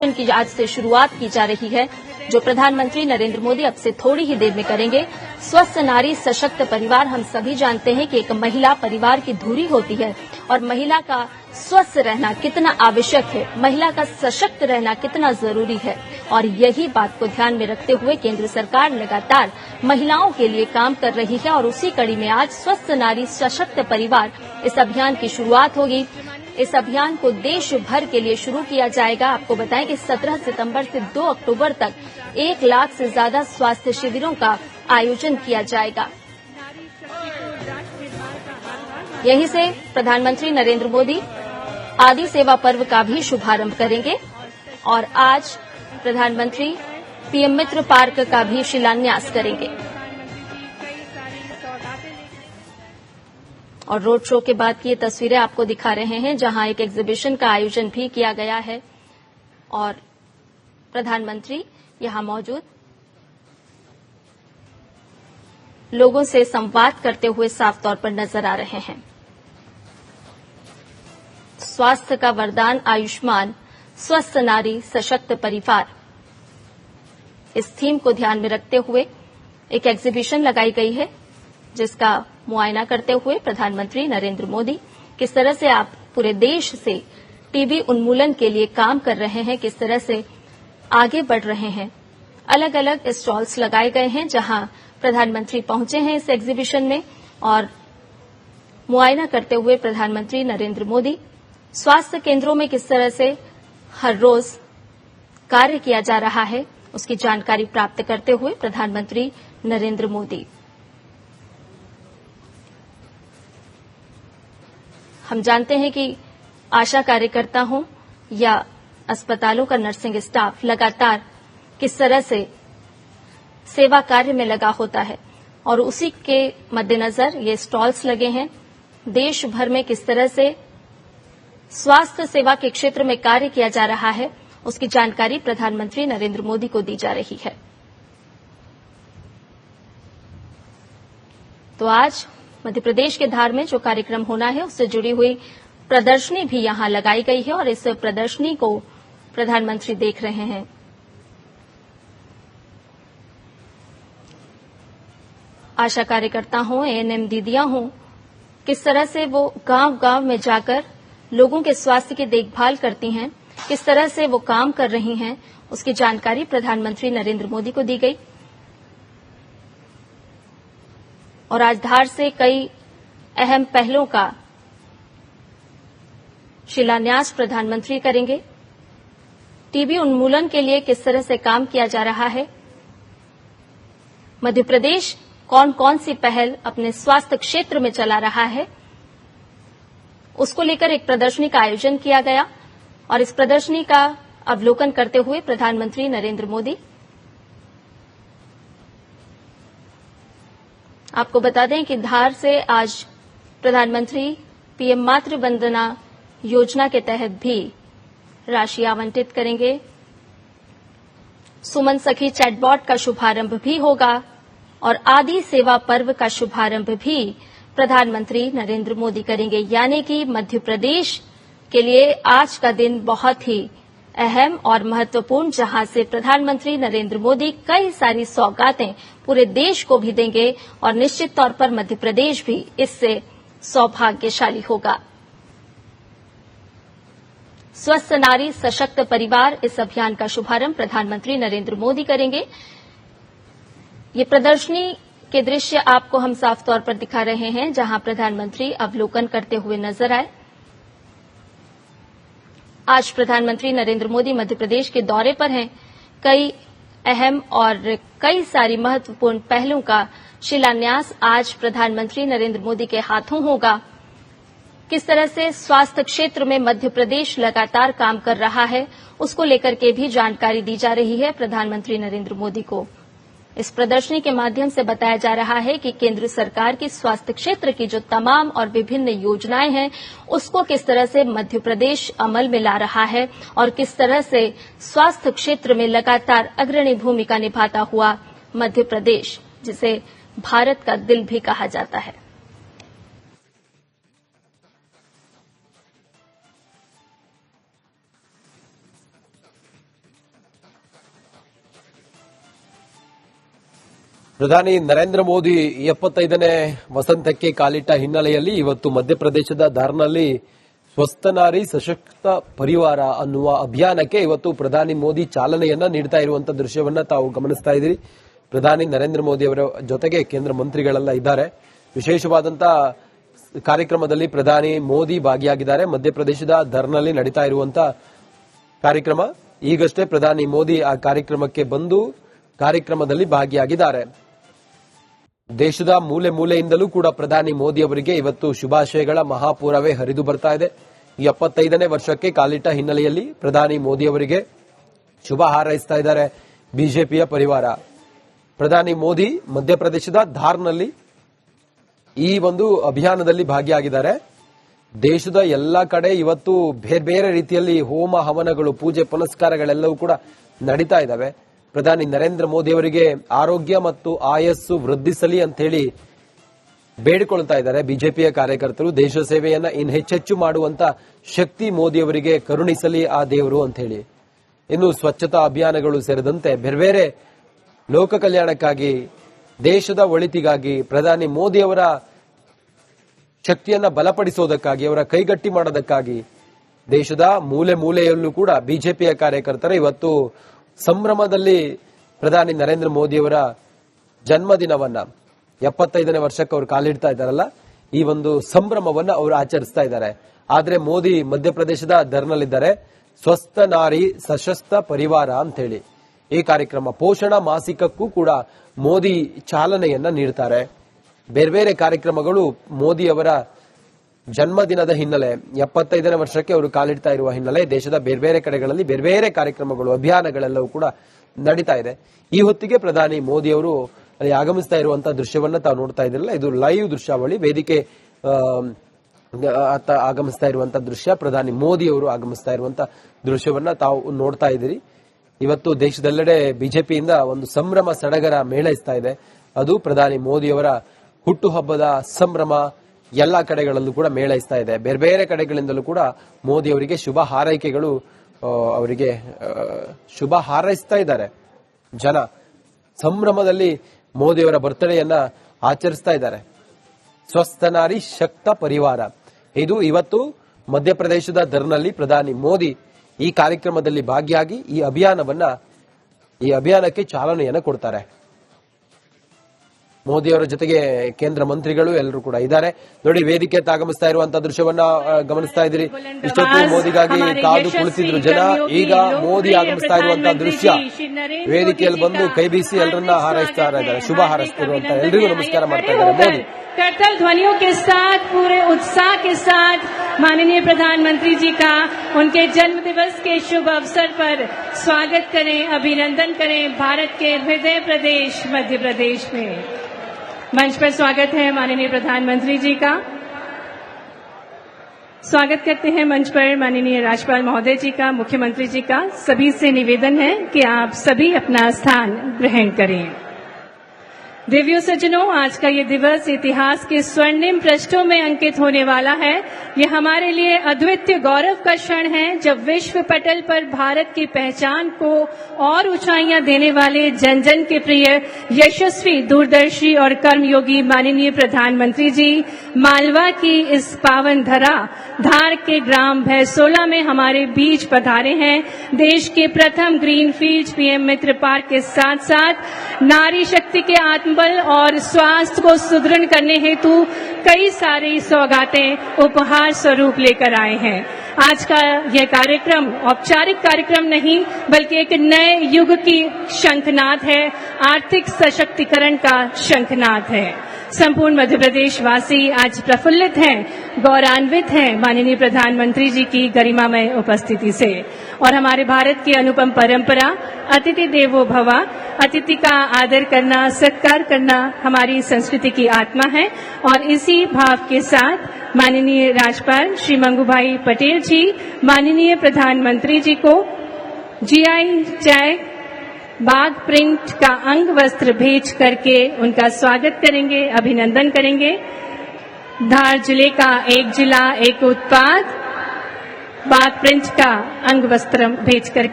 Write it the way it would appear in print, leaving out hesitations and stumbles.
Exhibition की आज से शुरुआत की जा रही है, जो प्रधानमंत्री नरेंद्र मोदी अब से थोड़ी ही देर में करेंगे। स्वस्थ नारी सशक्त परिवार, हम सभी जानते हैं कि एक महिला परिवार की धुरी होती है और महिला का स्वस्थ रहना कितना आवश्यक है, महिला का सशक्त रहना कितना जरूरी है। और यही बात को ध्यान में रखते हुए केंद्र सरकार लगातार महिलाओं के लिए काम कर रही है और उसी कड़ी में आज स्वस्थ नारी सशक्त परिवार इस अभियान की शुरुआत होगी। इस अभियान को देश भर के लिए शुरू किया जाएगा। आपको बताएं कि 17 सितंबर से 2 अक्टूबर तक 1 लाख से ज्यादा स्वास्थ्य शिविरों का आयोजन किया जाएगा। यहीं से प्रधानमंत्री नरेंद्र मोदी आदि सेवा पर्व का भी शुभारंभ करेंगे और आज प्रधानमंत्री पीएम मित्र पार्क का भी शिलान्यास करेंगे। और रोड शो के बाद की ये तस्वीरें आपको दिखा रहे हैं, जहां एक एग्जीबिशन का आयोजन भी किया गया है और प्रधानमंत्री यहां मौजूद लोगों से संवाद करते हुए साफ तौर पर नजर आ रहे हैं। स्वास्थ्य का वरदान आयुष्मान, स्वस्थ नारी सशक्त परिवार, इस थीम को ध्यान में रखते हुए एक एग्जीबिशन लगाई गई है, जिसका मुआयना करते हुए प्रधानमंत्री नरेंद्र मोदी किस तरह से आप पूरे देश से टीबी उन्मूलन के लिए काम कर रहे हैं, किस तरह से आगे बढ़ रहे हैं। अलग अलग स्टॉल्स लगाए गए हैं जहां प्रधानमंत्री पहुंचे हैं इस एग्जीबिशन में और मुआयना करते हुए प्रधानमंत्री नरेंद्र मोदी स्वास्थ्य केंद्रों में किस तरह से हर रोज कार्य किया जा रहा है, उसकी जानकारी प्राप्त करते हुए प्रधानमंत्री नरेंद्र मोदी। हम जानते हैं कि आशा कार्यकर्ता हों या अस्पतालों का नर्सिंग स्टाफ लगातार किस तरह से सेवा कार्य में लगा होता है और उसी के मद्देनजर ये स्टॉल्स लगे हैं। देश भर में किस तरह से स्वास्थ्य सेवा के क्षेत्र में कार्य किया जा रहा है, उसकी जानकारी प्रधानमंत्री नरेंद्र मोदी को दी जा रही है। तो आज मध्य प्रदेश के धार में जो कार्यक्रम होना है उससे जुड़ी हुई प्रदर्शनी भी यहां लगाई गई है और इस प्रदर्शनी को प्रधानमंत्री देख रहे हैं। आशा कार्यकर्ता हों, एएनएम दीदियां हों, किस तरह से वो गांव-गांव में जाकर लोगों के स्वास्थ्य की देखभाल करती हैं, किस तरह से वो काम कर रही हैं, उसकी जानकारी प्रधानमंत्री नरेंद्र मोदी को दी गई। और आज धार से कई अहम पहलों का शिलान्यास प्रधानमंत्री करेंगे। टीबी उन्मूलन के लिए किस तरह से काम किया जा रहा है, मध्य प्रदेश कौन कौन सी पहल अपने स्वास्थ्य क्षेत्र में चला रहा है, उसको लेकर एक प्रदर्शनी का आयोजन किया गया और इस प्रदर्शनी का अवलोकन करते हुए प्रधानमंत्री नरेंद्र मोदी। आपको बता दें कि धार से आज प्रधानमंत्री पीएम मातृ वंदना योजना के तहत भी राशि आवंटित करेंगे। सुमन सखी चैटबॉट का शुभारंभ भी होगा और आदि सेवा पर्व का शुभारंभ भी प्रधानमंत्री नरेंद्र मोदी करेंगे। यानी कि मध्य प्रदेश के लिए आज का दिन बहुत ही अहम और महत्वपूर्ण, जहां से प्रधानमंत्री नरेंद्र मोदी कई सारी सौगातें पूरे देश को भी देंगे और निश्चित तौर पर मध्य प्रदेश भी इससे सौभाग्यशाली होगा। स्वस्थ नारी सशक्त परिवार, इस अभियान का शुभारंभ प्रधानमंत्री नरेंद्र मोदी करेंगे। ये प्रदर्शनी के दृश्य आपको हम साफ तौर पर दिखा रहे हैं, जहां प्रधानमंत्री अवलोकन करते हुए नजर आए। आज प्रधानमंत्री नरेंद्र मोदी मध्य प्रदेश के दौरे पर हैं। कई अहम और कई सारी महत्वपूर्ण पहलों का शिलान्यास आज प्रधानमंत्री नरेंद्र मोदी के हाथों होगा। किस तरह से स्वास्थ्य क्षेत्र में मध्य प्रदेश लगातार काम कर रहा है, उसको लेकर के भी जानकारी दी जा रही है प्रधानमंत्री नरेंद्र मोदी को। इस प्रदर्शनी के माध्यम से बताया जा रहा है कि केंद्र सरकार की स्वास्थ्य क्षेत्र की जो तमाम और विभिन्न योजनाएं हैं, उसको किस तरह से मध्य प्रदेश अमल में ला रहा है और किस तरह से स्वास्थ्य क्षेत्र में लगातार अग्रणी भूमिका निभाता हुआ मध्य प्रदेश, जिसे भारत का दिल भी कहा जाता है। ಪ್ರಧಾನಿ ನರೇಂದ್ರ ಮೋದಿ 75ನೇ ವಸಂತಕ್ಕೆ ಕಾಲಿಟ್ಟ ಹಿನ್ನೆಲೆಯಲ್ಲಿ ಇವತ್ತು ಮಧ್ಯಪ್ರದೇಶದ ಧಾರ್ನಲ್ಲಿ ಸ್ವಸ್ಥ ನಾರಿ ಸಶಕ್ತ ಪರಿವಾರ ಅನ್ನುವ ಅಭಿಯಾನಕ್ಕೆ ಇವತ್ತು ಪ್ರಧಾನಿ ಮೋದಿ ಚಾಲನೆಯನ್ನ ನೀಡ್ತಾ ಇರುವಂತಹ ದೃಶ್ಯವನ್ನ ತಾವು ಗಮನಿಸ್ತಾ ಇದ್ದೀರಿ. ಪ್ರಧಾನಿ ನರೇಂದ್ರ ಮೋದಿ ಅವರ ಜೊತೆಗೆ ಕೇಂದ್ರ ಮಂತ್ರಿಗಳೆಲ್ಲ ಇದ್ದಾರೆ. ವಿಶೇಷವಾದಂತಹ ಕಾರ್ಯಕ್ರಮದಲ್ಲಿ ಪ್ರಧಾನಿ ಮೋದಿ ಭಾಗಿಯಾಗಿದ್ದಾರೆ. ಮಧ್ಯಪ್ರದೇಶದ ಧರ್ನಲ್ಲಿ ನಡೀತಾ ಇರುವಂತಹ ಕಾರ್ಯಕ್ರಮ. ಈಗಷ್ಟೇ ಪ್ರಧಾನಿ ಮೋದಿ ಆ ಕಾರ್ಯಕ್ರಮಕ್ಕೆ ಬಂದು ಕಾರ್ಯಕ್ರಮದಲ್ಲಿ ಭಾಗಿಯಾಗಿದ್ದಾರೆ. ದೇಶದ ಮೂಲೆ ಮೂಲೆಯಿಂದಲೂ ಕೂಡ ಪ್ರಧಾನಿ ಮೋದಿ ಅವರಿಗೆ ಇವತ್ತು ಶುಭಾಶಯಗಳ ಮಹಾಪೂರವೇ ಹರಿದು ಬರ್ತಾ ಇದೆ. ಈ 75ನೇ ವರ್ಷಕ್ಕೆ ಕಾಲಿಟ್ಟ ಹಿನ್ನೆಲೆಯಲ್ಲಿ ಪ್ರಧಾನಿ ಮೋದಿ ಅವರಿಗೆ ಶುಭ ಹಾರೈಸ್ತಾ ಇದ್ದಾರೆ ಬಿಜೆಪಿಯ ಪರಿವಾರ. ಪ್ರಧಾನಿ ಮೋದಿ ಮಧ್ಯಪ್ರದೇಶದ ಧಾರ್ನಲ್ಲಿ ಈ ಒಂದು ಅಭಿಯಾನದಲ್ಲಿ ಭಾಗಿಯಾಗಿದ್ದಾರೆ. ದೇಶದ ಎಲ್ಲ ಕಡೆ ಇವತ್ತು ಬೇರೆ ಬೇರೆ ರೀತಿಯಲ್ಲಿ ಹೋಮ ಹವನಗಳು, ಪೂಜೆ ಪುನಸ್ಕಾರಗಳೆಲ್ಲವೂ ಕೂಡ ನಡೀತಾ ಇದ್ದಾವೆ. ಪ್ರಧಾನಿ ನರೇಂದ್ರ ಮೋದಿ ಅವರಿಗೆ ಆರೋಗ್ಯ ಮತ್ತು ಆಯಸ್ಸು ವೃದ್ಧಿಸಲಿ ಅಂತ ಹೇಳಿ ಬೇಡಿಕೊಳ್ತಾ ಇದ್ದಾರೆ ಬಿಜೆಪಿಯ ಕಾರ್ಯಕರ್ತರು. ದೇಶ ಸೇವೆಯನ್ನ ಇನ್ನು ಹೆಚ್ಚೆಚ್ಚು ಮಾಡುವಂತ ಶಕ್ತಿ ಮೋದಿ ಅವರಿಗೆ ಕರುಣಿಸಲಿ ಆ ದೇವರು ಅಂತ ಹೇಳಿ. ಇನ್ನು ಸ್ವಚ್ಛತಾ ಅಭಿಯಾನಗಳು ಸೇರಿದಂತೆ ಬೇರೆ ಬೇರೆ ಲೋಕ ಕಲ್ಯಾಣಕ್ಕಾಗಿ, ದೇಶದ ಒಳಿತಿಗಾಗಿ, ಪ್ರಧಾನಿ ಮೋದಿ ಅವರ ಶಕ್ತಿಯನ್ನ ಬಲಪಡಿಸೋದಕ್ಕಾಗಿ, ಅವರ ಕೈಗಟ್ಟಿ ಮಾಡೋದಕ್ಕಾಗಿ ದೇಶದ ಮೂಲೆ ಮೂಲೆಯಲ್ಲೂ ಕೂಡ ಬಿಜೆಪಿಯ ಕಾರ್ಯಕರ್ತರು ಇವತ್ತು ಸಂಭ್ರಮದಲ್ಲಿ ಪ್ರಧಾನಿ ನರೇಂದ್ರ ಮೋದಿ ಅವರ ಜನ್ಮದಿನವನ್ನ 75ನೇ ವರ್ಷಕ್ಕೆ ಅವರು ಕಾಲಿಡ್ತಾ ಇದ್ದಾರಲ್ಲ, ಈ ಒಂದು ಸಂಭ್ರಮವನ್ನ ಅವರು ಆಚರಿಸ್ತಾ ಇದ್ದಾರೆ. ಆದ್ರೆ ಮೋದಿ ಮಧ್ಯಪ್ರದೇಶದ ಧರ್ನಲ್ಲಿದ್ದಾರೆ. ಸ್ವಸ್ಥ ನಾರಿ ಸಶಸ್ತ್ರ ಪರಿವಾರ ಅಂತ ಹೇಳಿ ಈ ಕಾರ್ಯಕ್ರಮ, ಪೋಷಣ ಮಾಸಿಕಕ್ಕೂ ಕೂಡ ಮೋದಿ ಚಾಲನೆಯನ್ನ ನೀಡ್ತಾರೆ. ಬೇರೆ ಬೇರೆ ಕಾರ್ಯಕ್ರಮಗಳು ಮೋದಿ ಅವರ ಜನ್ಮದಿನದ ಹಿನ್ನೆಲೆ, 75ನೇ ವರ್ಷಕ್ಕೆ ಅವರು ಕಾಲಿಡ್ತಾ ಇರುವ ಹಿನ್ನೆಲೆ ದೇಶದ ಬೇರೆ ಬೇರೆ ಕಡೆಗಳಲ್ಲಿ ಬೇರೆ ಬೇರೆ ಕಾರ್ಯಕ್ರಮಗಳು, ಅಭಿಯಾನಗಳೆಲ್ಲವೂ ಕೂಡ ನಡೀತಾ ಇದೆ. ಈ ಹೊತ್ತಿಗೆ ಪ್ರಧಾನಿ ಮೋದಿ ಅವರು ಅಲ್ಲಿ ಆಗಮಿಸ್ತಾ ಇರುವಂತಹ ದೃಶ್ಯವನ್ನ ತಾವು ನೋಡ್ತಾ ಇದ್ರಲ್ಲ, ಇದು ಲೈವ್ ದೃಶ್ಯಾವಳಿ. ವೇದಿಕೆ ಆಗಮಿಸ್ತಾ ಇರುವಂತಹ ದೃಶ್ಯ, ಪ್ರಧಾನಿ ಮೋದಿ ಅವರು ಆಗಮಿಸ್ತಾ ಇರುವಂತಹ ದೃಶ್ಯವನ್ನ ತಾವು ನೋಡ್ತಾ ಇದ್ದೀರಿ. ಇವತ್ತು ದೇಶದೆಲ್ಲೆಡೆ ಬಿಜೆಪಿಯಿಂದ ಒಂದು ಸಂಭ್ರಮ ಸಡಗರ ಮೇಳೈಸ್ತಾ ಇದೆ. ಅದು ಪ್ರಧಾನಿ ಮೋದಿ ಅವರ ಹುಟ್ಟುಹಬ್ಬದ ಸಂಭ್ರಮ ಎಲ್ಲಾ ಕಡೆಗಳಲ್ಲೂ ಕೂಡ ಮೇಳೈಸ್ತಾ ಇದೆ. ಬೇರೆ ಬೇರೆ ಕಡೆಗಳಿಂದಲೂ ಕೂಡ ಮೋದಿ ಅವರಿಗೆ ಶುಭ ಹಾರೈಕೆಗಳು, ಅವರಿಗೆ ಶುಭ ಹಾರೈಸ್ತಾ ಇದ್ದಾರೆ ಜನ. ಸಂಭ್ರಮದಲ್ಲಿ ಮೋದಿ ಅವರ ಬರ್ತ್ಡೇಯನ್ನ ಆಚರಿಸ್ತಾ ಇದ್ದಾರೆ. ಸ್ವಸ್ಥ ನಾರಿ ಶಕ್ತ ಪರಿವಾರ, ಇದು ಇವತ್ತು ಮಧ್ಯಪ್ರದೇಶದ ಧರ್ನಲ್ಲಿ ಪ್ರಧಾನಿ ಮೋದಿ ಈ ಕಾರ್ಯಕ್ರಮದಲ್ಲಿ ಭಾಗಿಯಾಗಿ ಈ ಅಭಿಯಾನಕ್ಕೆ ಚಾಲನೆಯನ್ನ ಕೊಡ್ತಾರೆ. ಮೋದಿ ಅವರ ಜೊತೆಗೆ ಕೇಂದ್ರ ಮಂತ್ರಿಗಳು ಎಲ್ಲರೂ ಕೂಡ ಇದ್ದಾರೆ. ನೋಡಿ, ವೇದಿಕೆ ಆಗಮಿಸ್ತಾ ಇರುವಂತಹ ದೃಶ್ಯವನ್ನ ಗಮನಿಸ್ತಾ ಇದ್ದೀರಿ. ಇಷ್ಟೊತ್ತು ಮೋದಿಗಾಗಿ ಕಾದು ಕುಳಿತಿದ್ರು ಜನ. ಈಗ ಮೋದಿ ಆಗಮಿಸ್ತಾ ಇರುವಂತಹ ದೃಶ್ಯ, ವೇದಿಕೆಯಲ್ಲಿ ಬಂದು ಕೈ ಬೀಸಿ ಎಲ್ಲರನ್ನ ಹಾರೈಸ್ತಾ ಇದ್ದಾರೆ, ಶುಭ ಹಾರೈಸ್ತಿರುವಂತ ಎಲ್ರಿಗೂ ನಮಸ್ಕಾರ ಮಾಡ್ತಾ ಇದ್ದಾರೆ ಮೋದಿ. करतल ध्वनियों के साथ, पूरे उत्साह के साथ माननीय प्रधानमंत्री जी का उनके जन्म दिवस के शुभ अवसर पर स्वागत करें, अभिनंदन करें भारत के हृदय प्रदेश मध्य प्रदेश में। मंच पर स्वागत है माननीय प्रधानमंत्री जी का। स्वागत करते हैं मंच पर माननीय राज्यपाल महोदय जी का, मुख्यमंत्री जी का। सभी से निवेदन है कि आप सभी अपना स्थान ग्रहण करें। देवियों सज्जनों, आज का ये दिवस इतिहास के स्वर्णिम पृष्ठों में अंकित होने वाला है। ये हमारे लिए अद्वितीय गौरव का क्षण है जब विश्व पटल पर भारत की पहचान को और ऊंचाइयां देने वाले जन जन के प्रिय, यशस्वी, दूरदर्शी और कर्मयोगी माननीय प्रधानमंत्री जी मालवा की इस पावन धरा धार के ग्राम भैसोला में हमारे बीच पधारे हैं। देश के प्रथम ग्रीनफील्ड पीएम मित्र पार्क के साथ साथ नारी शक्ति के आत्मबल और स्वास्थ्य को सुदृढ़ करने हेतु कई सारी सौगातें उपहार स्वरूप लेकर आए हैं। आज का यह कार्यक्रम औपचारिक कार्यक्रम नहीं बल्कि एक नए युग की शंखनाद है, आर्थिक सशक्तिकरण का शंखनाद है। संपूर्ण मध्य प्रदेश वासी आज प्रफुल्लित हैं, गौरवान्वित हैं माननीय प्रधानमंत्री जी की गरिमामय उपस्थिति से। और हमारे भारत की अनुपम परंपरा अतिथि देवो भव, अतिथि का आदर करना, सत्कार करना हमारी संस्कृति की आत्मा है। और इसी भाव के साथ माननीय राज्यपाल श्री मंगूभाई पटेल जी माननीय प्रधानमंत्री जी को जीआई टैग बाघ प्रिंट का अंग वस्त्र भेज करके उनका स्वागत करेंगे, अभिनंदन करेंगे। धार जिले का एक जिला एक उत्पाद बाघ प्रिंट का अंग वस्त्र भेज करके